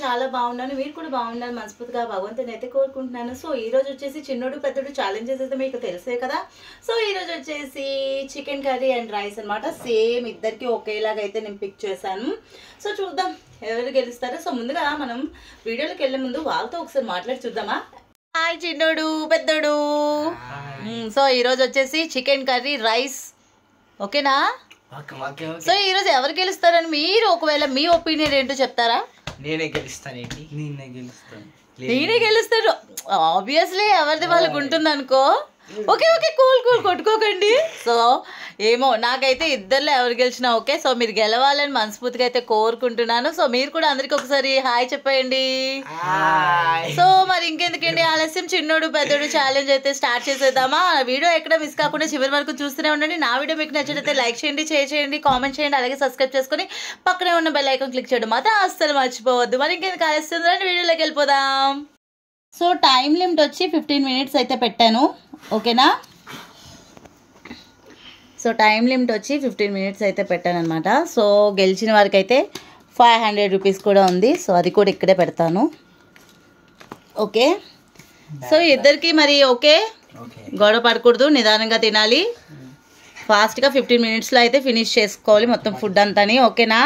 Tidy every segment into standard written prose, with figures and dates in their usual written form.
చాలా బాగున్నాను. మీరు కూడా బాగుండాలని మనస్ఫూర్తిగా భగవంతుని అయితే కోరుకుంటున్నాను. సో ఈ రోజు వచ్చేసి చిన్నోడు పెద్దోడు ఛాలెంజెస్ అయితే మీకు తెలిసే కదా. సో ఈ రోజు వచ్చేసి చికెన్ కర్రీ అండ్ రైస్ అనమాట. సేమ్ ఇద్దరికి ఒకేలాగా అయితే నేను పిక్ చేశాను. సో చూద్దాం ఎవరు గెలుస్తారో. సో ముందుగా మనం వీడియోలోకి వెళ్ళే ముందు వాళ్ళతో ఒకసారి మాట్లాడి చూద్దామా. హాయ్ చిన్నోడు పెద్దోడు. సో ఈరోజు వచ్చేసి చికెన్ కర్రీ రైస్ ఓకేనా. సో ఈరోజు ఎవరు గెలుస్తారని మీరు ఒకవేళ మీ ఒపీనియన్ ఏంటో చెప్తారా. నేనే గెలుస్తాను ఆబ్వియస్లీ ఎవరిది వాళ్ళకి ఉంటుంది అనుకో. ఓకే ఓకే కూల్ కొట్టుకోకండి. సో ఏమో నాకైతే ఇద్దరులో ఎవరు గెలిచినా ఓకే. సో మీరు గెలవాలని మనస్ఫూర్తిగా అయితే కోరుకుంటున్నాను. సో మీరు కూడా అందరికి ఒకసారి హాయ్ చెప్పండి. సో మరి ఇంకెందుకండి ఆలస్యం, చిన్నోడు పెద్దోడు ఛాలెంజ్ అయితే స్టార్ట్ చేసేద్దామా. వీడియో ఎక్కడ మిస్ కాకుండా చివరి వరకు చూస్తూనే ఉండండి. నా వీడియో మీకు నచ్చినట్లయితే లైక్ చేయండి, షేర్ చేయండి, కామెంట్ చేయండి, అలాగే సబ్స్క్రైబ్ చేసుకొని పక్కనే ఉన్న బెల్ ఐకాన్ క్లిక్ చేయడం మాత్రం అస్సలు మర్చిపోవద్దు. మరి ఇంకెందుకు ఆలస్యం రండి వీడియోలోకి వెళ్ళిపోదాం. సో టైం లిమిట్ వచ్చి 15 minutes అయితే పెట్టాను ఓకేనా. సో టైం లిమిట్ వచ్చి 15 minutes అయితే పెట్టాను అనమాట. సో గెలిచిన వారికి అయితే 500 rupees కూడా ఉంది. సో అది కూడా ఇక్కడే పెడతాను ఓకే. సో ఇద్దరికి మరి ఓకే, గొడవ పడకూడదు, నిదానంగా తినాలి, ఫాస్ట్గా 15 minutesలో అయితే ఫినిష్ చేసుకోవాలి మొత్తం ఫుడ్ అంతాని ఓకేనా.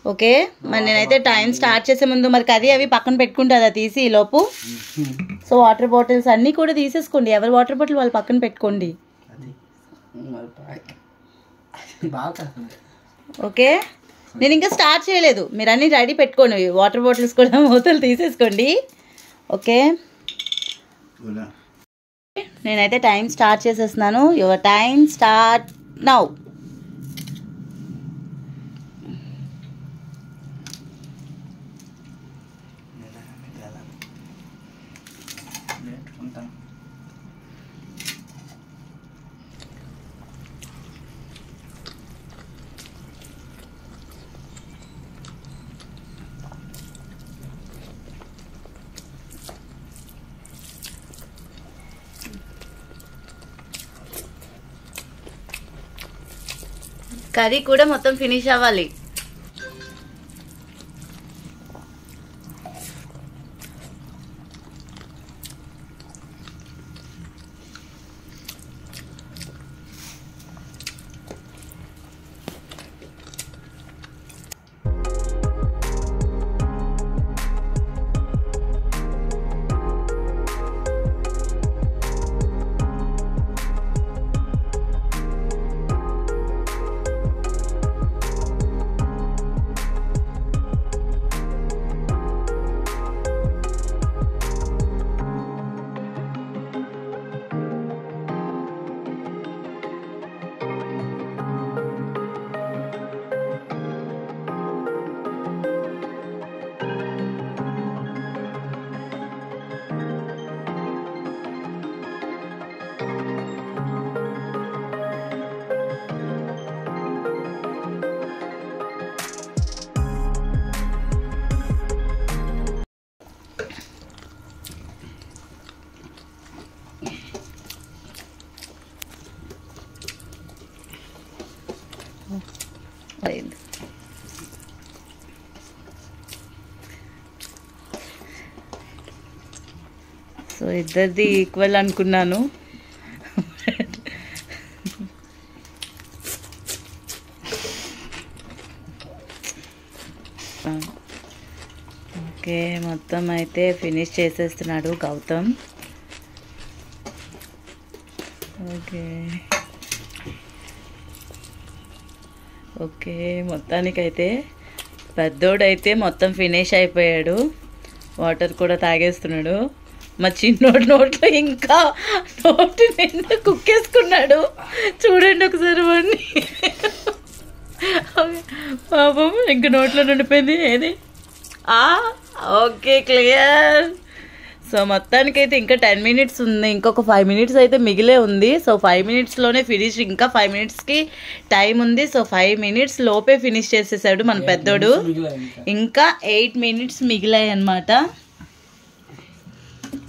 ఓకే మరి నేనైతే టైం స్టార్ట్ చేసే ముందు మరి కర్రీ అవి పక్కన పెట్టుకుంటుందా తీసి ఈ లోపు. సో వాటర్ బాటిల్స్ అన్నీ కూడా తీసేసుకోండి. ఎవరి వాటర్ బాటిల్ వాళ్ళు పక్కన పెట్టుకోండి ఓకే. నేను ఇంకా స్టార్ట్ చేయలేదు, మీరు అన్నీ రెడీ పెట్టుకోండి. వాటర్ బాటిల్స్ కూడా మూతలు తీసేసుకోండి ఓకే. నేనైతే టైం స్టార్ట్ చేసేస్తున్నాను. Your time start now. Curry కూడా మొత్తం ఫినిష్ అవ్వాలి. సో ఇద్దరిది ఈక్వల్ అనుకున్నాను. ఓకే మొత్తం అయితే ఫినిష్ చేసేస్తున్నాడు గౌతమ్ ఓకే. ఓకే మొత్తానికైతే పెద్దోడైతే మొత్తం ఫినిష్ అయిపోయాడు. వాటర్ కూడా తాగేస్తున్నాడు. మా చిన్నోడు నోట్లో ఇంకా నోటి నిండా కుక్కేసుకున్నాడు. చూడండి ఒకసారి వాడిని పాపం ఇంకా నోట్లో నిండిపోయింది. ఏది ఓకే క్లియర్. సో మొత్తానికైతే ఇంకా 10 minutes ఉంది, ఇంకొక 5 minutes అయితే మిగిలే ఉంది. సో 5 minutesలోనే ఫినిష్, ఇంకా 5 minutesకి టైం ఉంది. సో 5 minutes లోపే ఫినిష్ చేసేసాడు మన పెద్దోడు. ఇంకా 8 minutes మిగిలాయి అన్నమాట.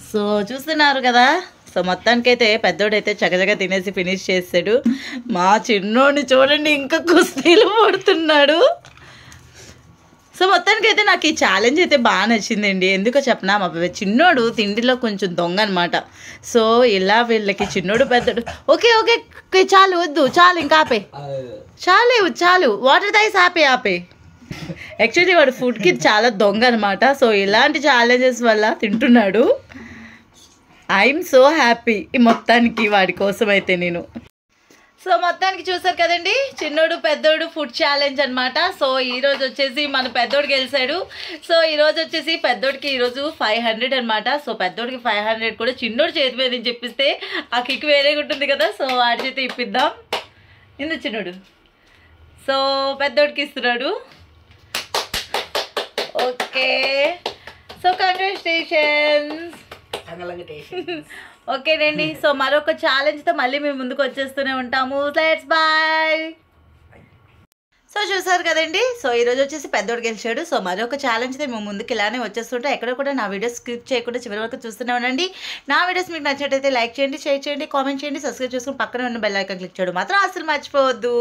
సో చూస్తున్నారు కదా. సో మొత్తానికైతే పెద్దోడైతే చకచక తినేసి ఫినిష్ చేసాడు. మా చిన్నోడిని చూడండి ఇంకా కుస్తీలు పడుతున్నాడు. సో మొత్తానికి అయితే నాకు ఈ ఛాలెంజ్ అయితే బాగా నచ్చిందండి. ఎందుకో చెప్పనా, మా చిన్నోడు తిండిలో కొంచెం దొంగ అనమాట. సో ఇలా వీళ్ళకి చిన్నోడు పెద్దోడు ఓకే ఓకే ఓకే చాలు వద్దు చాలు ఇంకా ఆపే చాలు వాటర్ తాగి ఆపే. యాక్చువల్లీ వాడు ఫుడ్కి చాలా దొంగ అనమాట. సో ఇలాంటి ఛాలెంజెస్ వల్ల తింటున్నాడు. ఐఎమ్ సో హ్యాపీ మొత్తానికి వాడి కోసం అయితే నేను. సో మొత్తానికి చూసారు కదండి, చిన్నోడు పెద్దోడు ఫుడ్ ఛాలెంజ్ అనమాట. సో ఈరోజు వచ్చేసి మన పెద్దోడు గెలిచాడు. సో ఈరోజు వచ్చేసి పెద్దోడికి ఈరోజు 500 అనమాట. సో పెద్దోడికి 500 కూడా చిన్నోడు చేతి మీద చెప్పిస్తే ఆ కిక్ వేరేగా ఉంటుంది కదా. సో వాడి చేతి ఇప్పిద్దాం. ఇందు చిన్నోడు. సో పెద్దోడికి ఇస్తున్నాడు. Okay, so congratulations. ఓకేనండి. సో మరొక ఛాలెంజ్తో మళ్ళీ మేము ముందుకు వచ్చేస్తూనే ఉంటాము. Let's bye. సో చూసారు కదండి, సో ఈరోజు వచ్చేసి పెద్దోడు గెలిచాడు. సో మరొక ఛాలెంజ్తో మేము ముందుకు ఇలానే వచ్చేస్తుంటాం. ఎక్కడ కూడా నా వీడియోస్ స్కిప్ చేయకుండా చివరి వరకు చూస్తూనే ఉండండి. నా వీడియోస్ మీకు నచ్చినట్టయితే లైక్ చేయండి, షేర్ చేయండి, కామెంట్ చేయండి, సబ్స్క్రైబ్ చేసుకుని పక్కన ఉన్న బెల్ ఐకాన్ క్లిక్ చేయడం మాత్రం అసలు మర్చిపోవద్దు.